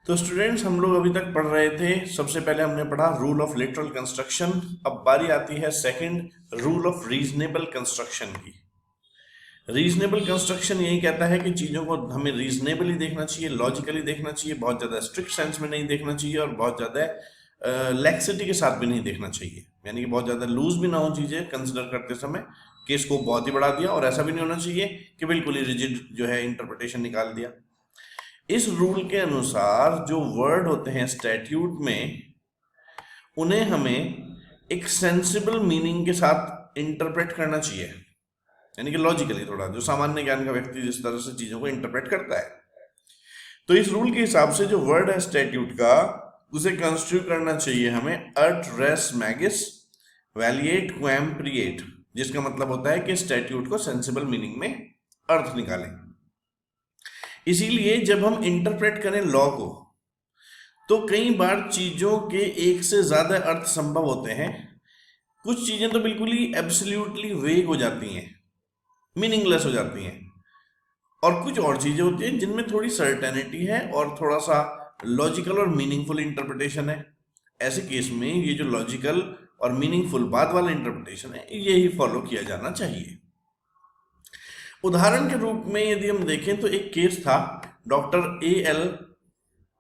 तो स्टूडेंट्स, हम लोग अभी तक पढ़ रहे थे। सबसे पहले हमने पढ़ा रूल ऑफ लिटरल कंस्ट्रक्शन। अब बारी आती है second, rule of reasonable construction की। रीजनेबल कंस्ट्रक्शन यही कहता है कि चीज़ों को हमें रीजनेबली देखना चाहिए, लॉजिकली देखना चाहिए, बहुत ज़्यादा स्ट्रिक्ट सेंस में नहीं देखना चाहिए और बहुत ज़्यादा लैक्सिटी के साथ भी नहीं देखना चाहिए। यानी कि बहुत ज़्यादा लूज भी ना हो चीज़ें कंसिडर करते समय, केस को बहुत ही बढ़ा दिया, और ऐसा भी नहीं होना चाहिए कि बिल्कुल ही रिजिड जो है इंटरप्रिटेशन निकाल दिया। इस रूल के अनुसार जो वर्ड होते हैं स्टैट्यूट में, उन्हें हमें एक सेंसिबल मीनिंग के साथ इंटरप्रेट करना चाहिए, यानी कि लॉजिकली, थोड़ा जो सामान्य ज्ञान का व्यक्ति जिस तरह से चीजों को इंटरप्रेट करता है। तो इस रूल के हिसाब से जो वर्ड है स्टैट्यूट का, उसे कंस्ट्रक्ट करना चाहिए हमें अर्ट रेस मैगिस वैलिएट क्वैम प्रिएट, जिसका मतलब होता है कि स्टैट्यूट को सेंसिबल मीनिंग में अर्थ निकालें। इसीलिए जब हम इंटरप्रेट करें लॉ को, तो कई बार चीजों के एक से ज्यादा अर्थ संभव होते हैं। कुछ चीजें तो बिल्कुल ही एब्सोल्युटली वेग हो जाती हैं, मीनिंगलेस हो जाती हैं, और कुछ और चीजें होती हैं जिनमें थोड़ी सर्टेनिटी है और थोड़ा सा लॉजिकल और मीनिंगफुल इंटरप्रिटेशन है। ऐसे केस में ये जो लॉजिकल और मीनिंगफुल बाद वाला इंटरप्रिटेशन है, यही फॉलो किया जाना चाहिए। उदाहरण के रूप में यदि हम देखें तो एक केस था doctor A.L.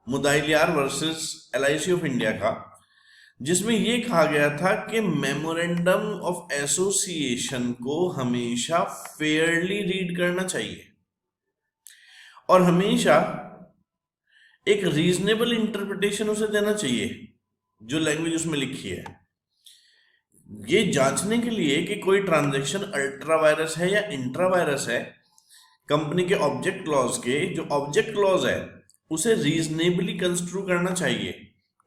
Mudaliar versus LIC of India का, जिसमें यह कहा गया था कि मेमोरेंडम ऑफ एसोसिएशन को हमेशा फेयरली रीड करना चाहिए और हमेशा एक रीजनेबल इंटरप्रिटेशन उसे देना चाहिए जो लैंग्वेज उसमें लिखी है, ये जांचने के लिए कि कोई ट्रांजैक्शन अल्ट्रा वायरस है या इंट्रा वायरस है। कंपनी के ऑब्जेक्ट क्लॉज के जो ऑब्जेक्ट क्लॉज है उसे रीजनेबली कंस्ट्रू करना चाहिए,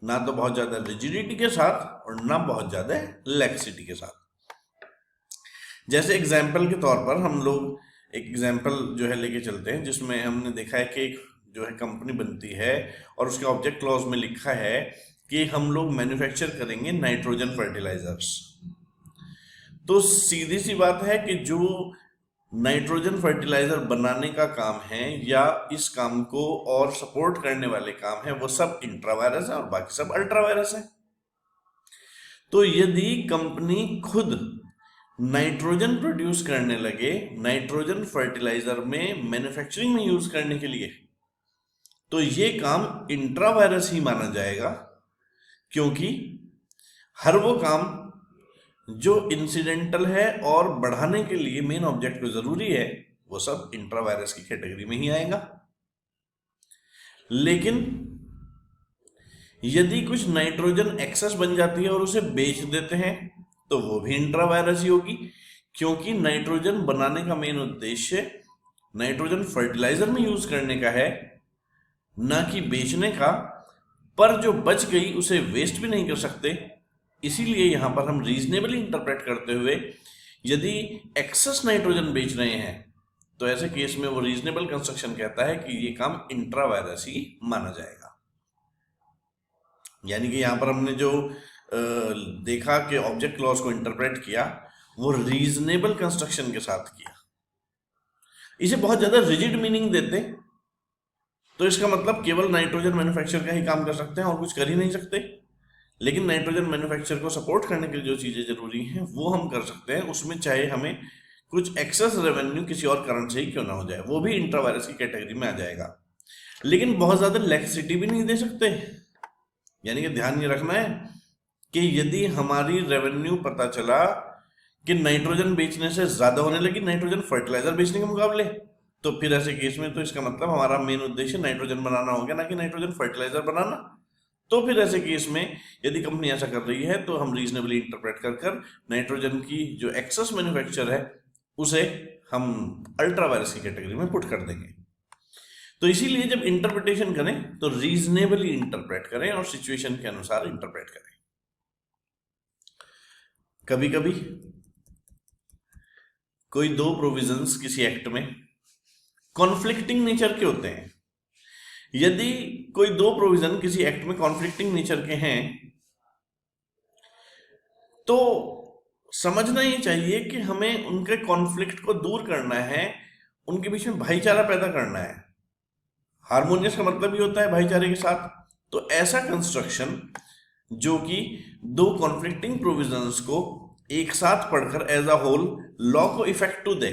ना तो बहुत ज्यादा रिजिडिटी के साथ और ना बहुत ज्यादा लैक्सिटी के साथ। जैसे एग्जाम्पल के तौर पर हम लोग एक एग्जाम्पल जो है लेके चलते हैं, जिसमें हमने देखा है कि एक जो है कंपनी बनती है और उसके ऑब्जेक्ट क्लॉज में लिखा है कि हम लोग मैन्युफैक्चर करेंगे नाइट्रोजन फर्टिलाइजर्स। तो सीधी सी बात है कि जो नाइट्रोजन फर्टिलाइजर बनाने का काम है या इस काम को और सपोर्ट करने वाले काम है, वो सब इंट्रावायरस है और बाकी सब अल्ट्रावायरस है। तो यदि कंपनी खुद नाइट्रोजन प्रोड्यूस करने लगे नाइट्रोजन फर्टिलाइजर में मैन्युफैक्चरिंग में यूज करने के लिए, तो ये काम इंट्रावायरस ही माना जाएगा, क्योंकि हर वो काम जो इंसिडेंटल है और बढ़ाने के लिए मेन ऑब्जेक्ट को जरूरी है, वो सब इंट्रावायरस की कैटेगरी में ही आएगा। लेकिन यदि कुछ नाइट्रोजन एक्सेस बन जाती है और उसे बेच देते हैं, तो वो भी इंट्रावायरस ही होगी, क्योंकि नाइट्रोजन बनाने का मेन उद्देश्य नाइट्रोजन फर्टिलाइजर में यूज करने का है, ना कि बेचने का। पर जो बच गई उसे वेस्ट भी नहीं कर सकते, इसीलिए यहां पर हम रीजनेबली इंटरप्रेट करते हुए यदि एक्सेस नाइट्रोजन बेच रहे हैं, तो ऐसे केस में वो रीजनेबल कंस्ट्रक्शन कहता है कि ये काम इंट्रावायरस ही माना जाएगा। यानी कि यहां पर हमने जो देखा कि ऑब्जेक्ट क्लॉज को इंटरप्रेट किया, वो रीजनेबल कंस्ट्रक्शन के साथ किया। इसे बहुत ज्यादा रिजिड मीनिंग देते तो इसका मतलब केवल नाइट्रोजन मैन्युफैक्चर का ही काम कर सकते हैं और कुछ कर ही नहीं सकते। लेकिन नाइट्रोजन मैन्युफैक्चर को सपोर्ट करने के लिए जो चीजें जरूरी हैं वो हम कर सकते हैं, उसमें चाहे हमें कुछ एक्सेस रेवेन्यू किसी और कारण से ही क्यों ना हो जाए, वो भी इंट्रावायरस की कैटेगरी में आ जाएगा। लेकिन बहुत ज्यादा लैक्सिटी भी नहीं दे सकते। यानी कि ध्यान ये रखना है कि यदि हमारी रेवेन्यू पता चला कि नाइट्रोजन बेचने से ज्यादा होने लगी नाइट्रोजन फर्टिलाइजर बेचने के मुकाबले, तो फिर ऐसे केस में तो इसका मतलब हमारा मेन उद्देश्य नाइट्रोजन बनाना हो गया, ना कि नाइट्रोजन फर्टिलाइजर बनाना। तो फिर ऐसे केस में यदि कंपनी ऐसा कर रही है, तो हम रीजनेबली इंटरप्रेट कर नाइट्रोजन की जो एक्सेस मैन्युफैक्चर है उसे हम अल्ट्रावायरस की कैटेगरी में पुट कर देंगे। तो इसीलिए जब इंटरप्रिटेशन करें तो रीजनेबली इंटरप्रेट करें और सिचुएशन के अनुसार इंटरप्रेट करें। कभी कभी कोई दो प्रोविजंस किसी एक्ट में कॉन्फ्लिक्टिंग नेचर के होते हैं। यदि कोई दो प्रोविजन किसी एक्ट में कॉन्फ्लिक्टिंग नेचर के हैं, तो समझना ही चाहिए कि हमें उनके कॉन्फ्लिक्ट को दूर करना है, उनके बीच में भाईचारा पैदा करना है। हार्मोनियस का मतलब ही होता है भाईचारे के साथ। तो ऐसा कंस्ट्रक्शन जो कि दो कॉन्फ्लिक्टिंग प्रोविजंस को एक साथ पढ़कर एज अ होल लॉ को इफेक्टिव दे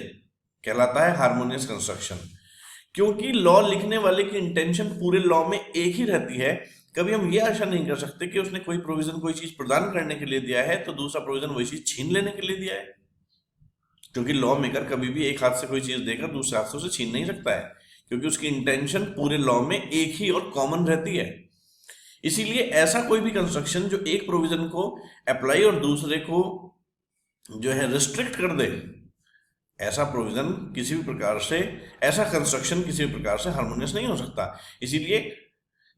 कहलाता है हार्मोनियस कंस्ट्रक्शन। क्योंकि लॉ लिखने वाले की इंटेंशन पूरे लॉ में एक ही रहती है, कभी हम ये आशा नहीं कर सकते कि उसने कोई प्रोविजन कोई चीज प्रदान करने के लिए दिया है तो दूसरा प्रोविजन वही चीज छीन लेने के लिए दिया है, क्योंकि लॉ मेकर कभी भी एक हाथ से कोई चीज देकर दूसरे हाथ से उसे छीन नहीं सकता है, क्योंकि उसकी इंटेंशन पूरे लॉ में एक ही और कॉमन रहती है। इसीलिए ऐसा कोई भी कंस्ट्रक्शन जो एक प्रोविजन को अप्लाई और दूसरे को जो है रिस्ट्रिक्ट कर दे, ऐसा प्रोविजन किसी भी प्रकार से, ऐसा कंस्ट्रक्शन किसी भी प्रकार से हार्मोनियस नहीं हो सकता। इसीलिए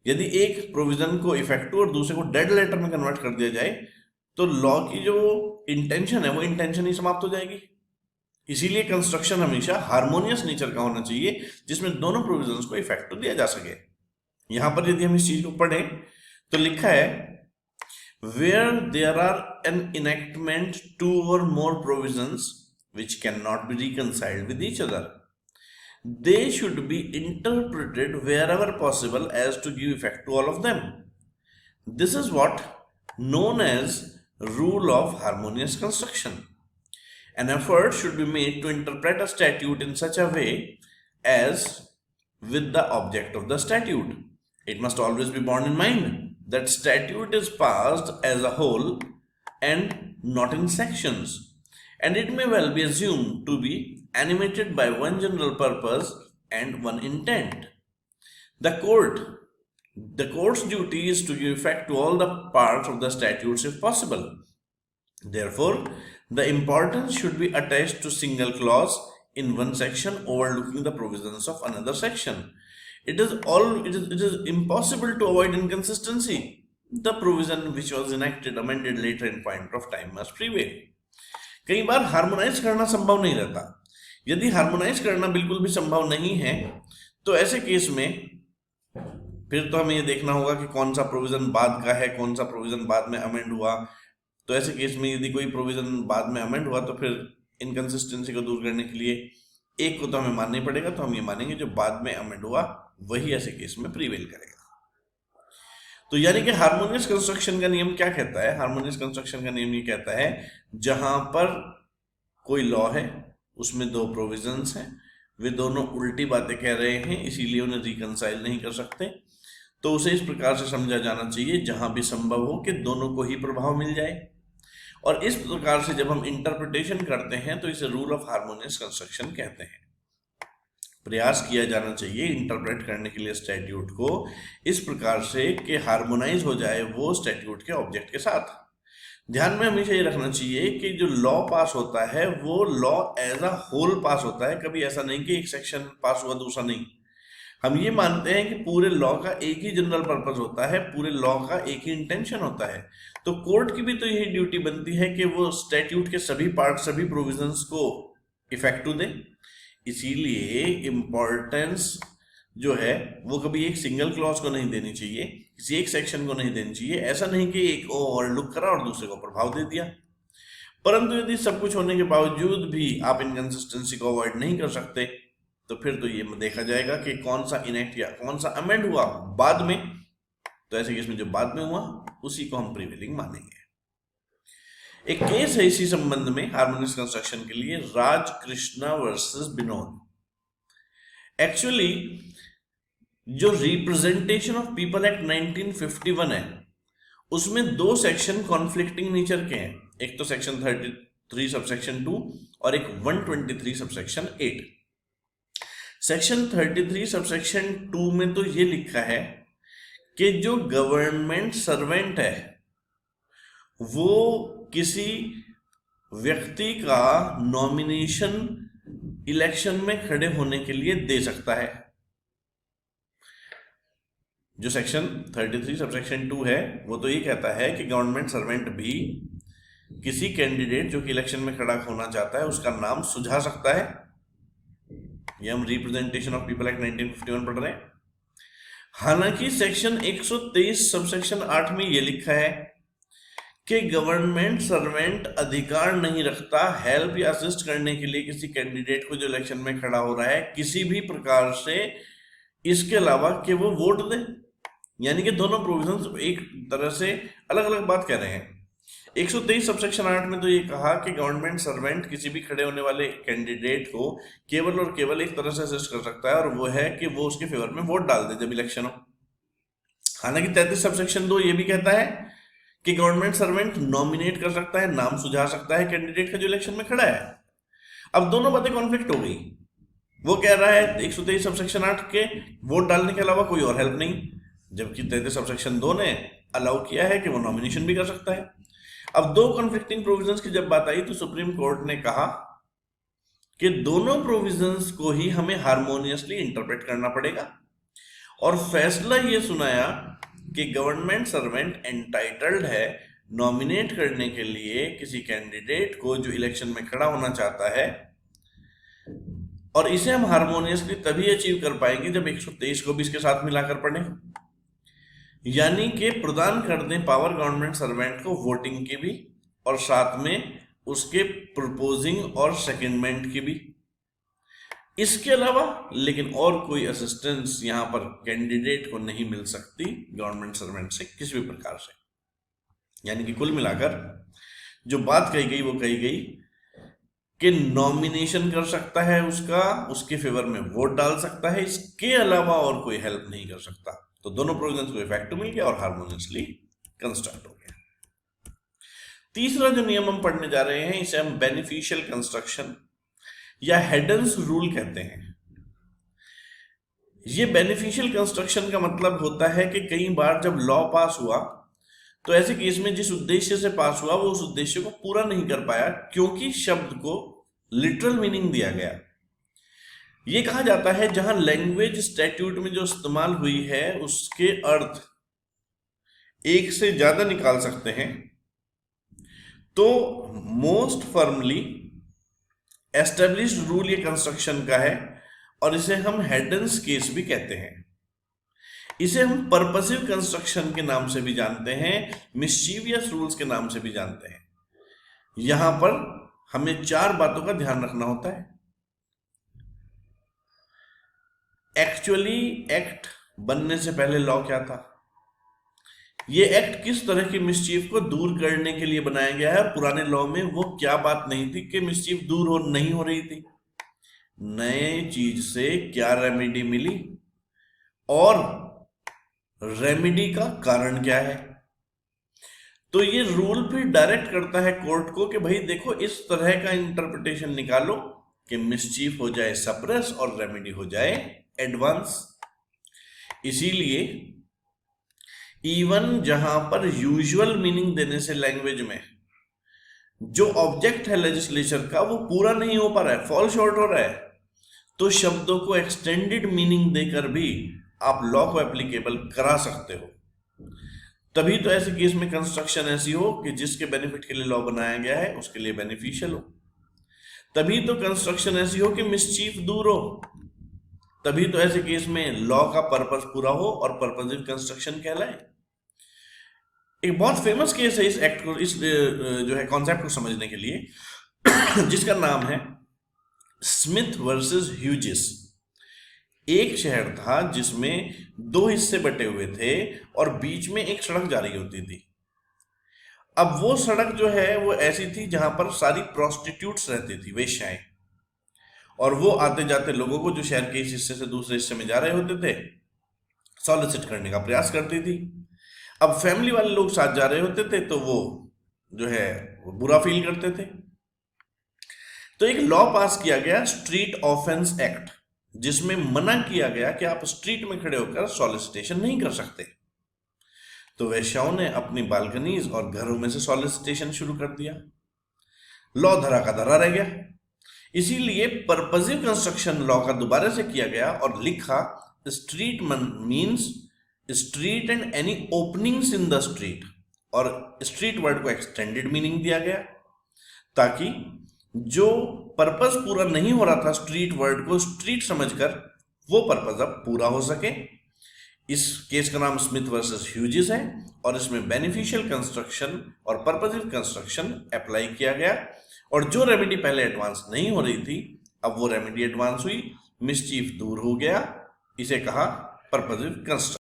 यदि एक प्रोविजन को इफेक्टिव और दूसरे को डेड लेटर में कन्वर्ट कर दिया जाए तो लॉ की जो इंटेंशन है वो इंटेंशन ही समाप्त हो जाएगी। इसीलिए कंस्ट्रक्शन हमेशा हार्मोनियस नेचर का होना चाहिए जिसमें दोनों प्रोविजंस को इफेक्टिव दिया जा सके। यहां पर यदि हम इस चीज को पढ़ें तो लिखा है where there are an enactment two or more provisions which cannot be reconciled with each other, they should be interpreted wherever possible as to give effect to all of them. This is what known as rule of harmonious construction. An effort should be made to interpret a statute in such a way as with the object of the statute. It must always be borne in mind that statute is passed as a whole and not in sections, and it may well be assumed to be animated by one general purpose and one intent. The court's duty is to give effect to all the parts of the statutes if possible. Therefore, the importance should be attached to single clause in one section overlooking the provisions of another section. It is impossible to avoid inconsistency. The provision which was enacted amended later in point of time must prevail. कई बार harmonise करना संभव नहीं रहता। यदि harmonise करना बिल्कुल भी संभव नहीं है तो ऐसे केस में फिर तो हमें ये देखना होगा कि कौन सा प्रोविजन बाद का है, कौन सा प्रोविजन बाद में अमेंड हुआ। तो ऐसे केस में यदि कोई प्रोविजन बाद में अमेंड हुआ तो फिर इनकंसिस्टेंसी को दूर करने के लिए एक को तो हमें मानना ही पड़ेगा, तो हम ये मानेंगे जो बाद में अमेंड हुआ वही ऐसे केस में प्रीवेल करेगा। तो यानी कि हार्मोनियस कंस्ट्रक्शन का नियम क्या कहता है? हार्मोनियस कंस्ट्रक्शन का नियम ये कहता है जहां पर कोई लॉ है उसमें दो प्रोविजंस हैं, वे दोनों उल्टी बातें कह रहे हैं इसीलिए उन्हें रिकंसाइल नहीं कर सकते, तो उसे इस प्रकार से समझा जाना चाहिए जहां भी संभव हो कि दोनों को ही प्रभाव मिल जाए। और इस प्रकार से जब हम इंटरप्रिटेशन करते हैं तो इसे रूल ऑफ हार्मोनियस कंस्ट्रक्शन कहते हैं। प्रयास किया जाना चाहिए इंटरप्रेट करने के लिए स्टैट्यूट को इस प्रकार से कि हार्मोनाइज हो जाए वो स्टैट्यूट के ऑब्जेक्ट के साथ। ध्यान में हमेशा ये रखना चाहिए कि जो लॉ पास होता है वो लॉ एज अ होल पास होता है, कभी ऐसा नहीं कि एक सेक्शन पास हुआ दूसरा नहीं। हम ये मानते हैं कि पूरे लॉ का एक ही जनरल पर्पस होता है, पूरे लॉ का एक ही इंटेंशन होता है। तो कोर्ट की भी तो यही ड्यूटी बनती है कि वो स्टैट्यूट के सभी पार्ट, सभी प्रोविजंस को इफेक्टिव दे। इसीलिए इम्पोर्टेंस जो है वो कभी एक सिंगल क्लॉज को नहीं देनी चाहिए, किसी एक सेक्शन को नहीं देनी चाहिए। ऐसा नहीं कि एक को ओवरलुक करा और दूसरे को प्रभाव दे दिया। परंतु यदि सब कुछ होने के बावजूद भी आप इनकंसिस्टेंसी को अवॉइड नहीं कर सकते तो फिर तो ये देखा जाएगा कि कौन सा इनेक्ट या कौन सा अमेंड हुआ बाद में। तो ऐसे केस में जो बाद में हुआ उसी को हम प्रिवेलिंग मानेंगे। एक केस है इसी संबंध में हार्मोनियस कंस्ट्रक्शन के लिए, राज कृष्णा वर्सेस बिनोद। एक्चुअली जो रिप्रेजेंटेशन ऑफ पीपल एक्ट 1951 है उसमें दो सेक्शन कॉन्फ्लिक्टिंग नेचर के हैं। एक तो सेक्शन 33 सबसेक्शन 2 और एक 123 सबसेक्शन 8। सेक्शन 33 सबसेक्शन 2 में तो ये लिखा है कि जो गवर्नमेंट सर्वेंट है वो किसी व्यक्ति का नॉमिनेशन इलेक्शन में खड़े होने के लिए दे सकता है। जो सेक्शन 33 सबसेक्शन 2 है वो तो ये कहता है कि गवर्नमेंट सर्वेंट भी किसी कैंडिडेट जो कि इलेक्शन में खड़ा होना चाहता है उसका नाम सुझा सकता है। ये हम रिप्रेजेंटेशन ऑफ पीपल एक्ट 1951 पढ़ रहे हैं। हालांकि सेक्शन 123 सबसेक्शन 8 में ये लिखा है कि गवर्नमेंट सर्वेंट अधिकार नहीं रखता हेल्प या असिस्ट करने के लिए किसी कैंडिडेट को जो इलेक्शन में खड़ा हो रहा है किसी भी प्रकार से इसके अलावा कि वो वोट दे। यानी कि दोनों प्रोविजंस एक तरह से अलग अलग बात कह रहे हैं। 123 सबसेक्शन 8 में तो ये कहा कि गवर्नमेंट सर्वेंट किसी भी खड़े होने वाले कैंडिडेट को केवल और केवल एक तरह से असिस्ट कर सकता है, और वो है कि वो उसके फेवर में वोट डाल दे जब इलेक्शन हो। हालांकि 33 सबसेक्शन 2 ये भी कहता है कि गवर्नमेंट सर्वेंट नॉमिनेट कर सकता है, नाम सुझा सकता है कैंडिडेट का जो इलेक्शन में खड़ा है। अब दोनों बातें कॉन्फ्लिक्ट हो गई। वो कह रहा है 123 सबसेक्शन 8 के वोट डालने के अलावा कोई और हेल्प नहीं, जबकि 33 सबसेक्शन 2 ने अलाउ किया है कि वो नॉमिनेशन भी कर सकता है। अब दो कॉन्फ्लिक्टिंग प्रोविजंस की जब बात आई तो सुप्रीम कोर्ट ने कहा कि दोनों प्रोविजंस को ही हमें हार्मोनियसली इंटरप्रेट करना पड़ेगा, और फैसला ये सुनाया कि गवर्नमेंट सर्वेंट एंटाइटल्ड है नॉमिनेट करने के लिए किसी कैंडिडेट को जो इलेक्शन में खड़ा होना चाहता है, और इसे हम हार्मोनियसली तभी अचीव कर पाएंगे जब 123 को भी इसके साथ मिलाकर पढ़ें। यानी कि प्रदान कर दें पावर गवर्नमेंट सर्वेंट को वोटिंग की भी, और साथ में उसके प्रपोजिंग और सेकेंडमेंट की भी। इसके अलावा लेकिन और कोई असिस्टेंस यहां पर कैंडिडेट को नहीं मिल सकती गवर्नमेंट सर्वेंट से किसी भी प्रकार से। यानी कि कुल मिलाकर जो बात कही गई वो कही गई कि नॉमिनेशन कर सकता है उसका, उसके फेवर में वोट डाल सकता है, इसके अलावा और कोई हेल्प नहीं कर सकता। तो दोनों प्रोविजंस को इफेक्ट मिल गया और हार्मोनियसली कंस्ट्रक्ट हो गया। तीसरा जो नियम हम पढ़ने जा रहे हैं इसे हम बेनिफिशियल कंस्ट्रक्शन या हेडन्स रूल कहते हैं। ये बेनिफिशियल कंस्ट्रक्शन का मतलब होता है कि कई बार जब लॉ पास हुआ तो ऐसे केस में जिस उद्देश्य से पास हुआ वो उस उद्देश्य को पूरा नहीं कर पाया, क्योंकि शब्द को लिटरल मीनिंग दिया गया। ये कहा जाता है जहां लैंग्वेज स्टैट्यूट में जो इस्तेमाल हुई है उसके अर्थ एक से ज्यादा निकाल सकते हैं, तो मोस्ट फर्मली एस्टेब्लिश्ड रूल ये कंस्ट्रक्शन का है, और इसे हम हेडन्स केस भी कहते हैं। इसे हम पर्पसिव कंस्ट्रक्शन के नाम से भी जानते हैं, मिस्चीवियस रूल्स के नाम से भी जानते हैं। यहां पर हमें चार बातों का ध्यान रखना होता है। एक्चुअली एक्ट बनने से पहले लॉ क्या था, ये एक्ट किस तरह की मिसचीफ को दूर करने के लिए बनाया गया है, और पुराने लॉ में वो क्या बात नहीं थी कि मिसचीफ दूर नहीं हो रही थी, नए चीज से क्या रेमेडी मिली, और रेमेडी का कारण क्या है। तो ये रूल फिर डायरेक्ट करता है कोर्ट को कि भाई देखो इस तरह का इंटरप्रिटेशन निकालो कि मिसचीफ हो जाए सप्रेस और रेमेडी हो जाए एडवांस। इसीलिए इवन जहां पर यूजुअल मीनिंग देने से लैंग्वेज में जो ऑब्जेक्ट है लेजिस्लेचर का वो पूरा नहीं हो पा रहा है, फॉल शॉर्ट हो रहा है, तो शब्दों को एक्सटेंडेड मीनिंग देकर भी आप लॉ को एप्लीकेबल करा सकते हो। तभी तो ऐसे केस में कंस्ट्रक्शन ऐसी हो कि जिसके बेनिफिट के लिए लॉ बनाया गया है उसके लिए बेनिफिशियल हो। तभी तो कंस्ट्रक्शन ऐसी हो कि मिसचीफ दूर हो। तभी तो ऐसे केस में लॉ का पर्पस पूरा हो और पर्पसिव कंस्ट्रक्शन कहलाए। एक बहुत फेमस केस है इस एक्ट को, इस जो है कॉन्सेप्ट को समझने के लिए, जिसका नाम है स्मिथ वर्सेस ह्यूजिस। एक शहर था जिसमें दो हिस्से बटे हुए थे और बीच में एक सड़क जा रही होती थी। अब वो सड़क जो है वो ऐसी थी जहां पर सारी प्रोस्टिट्यूट्स रहती थी, वेश्याएं, और वो आते जाते लोगों को जो शहर के इस हिस्से से दूसरे हिस्से में जा रहे होते थे सॉलिसिट करने का प्रयास करती थी। अब फैमिली वाले लोग साथ जा रहे होते थे तो वो जो है वो बुरा फील करते थे। तो एक लॉ पास किया गया स्ट्रीट ऑफेंस एक्ट, जिसमें मना किया गया कि आप स्ट्रीट में खड़े होकर सॉलिसिटेशन नहीं कर सकते। तो वेश्याओं ने अपनी बालकनीज और घरों में से सॉलिसिटेशन शुरू कर दिया। लॉ धरा का धरा रह गया। इसीलिए पर्पसिव कंस्ट्रक्शन लॉ का दोबारा से किया गया और लिखा street means street and any openings in the street, और स्ट्रीट वर्ड को एक्सटेंडेड मीनिंग दिया गया ताकि जो पर्पस पूरा नहीं हो रहा था स्ट्रीट वर्ड को स्ट्रीट समझकर वो पर्पस अब पूरा हो सके। इस केस का नाम स्मिथ वर्सेस ह्यूजिस है और इसमें बेनिफिशियल कंस्ट्रक्शन और पर्पसिव कंस्ट्रक्शन अप्लाई किया गया, और जो रेमेडी पहले एडवांस नहीं हो रही थी अब वो रेमेडी एडवांस हुई, मिसचीफ दूर हो गया, इसे कहा परपजिव कंस्ट्रक्ट।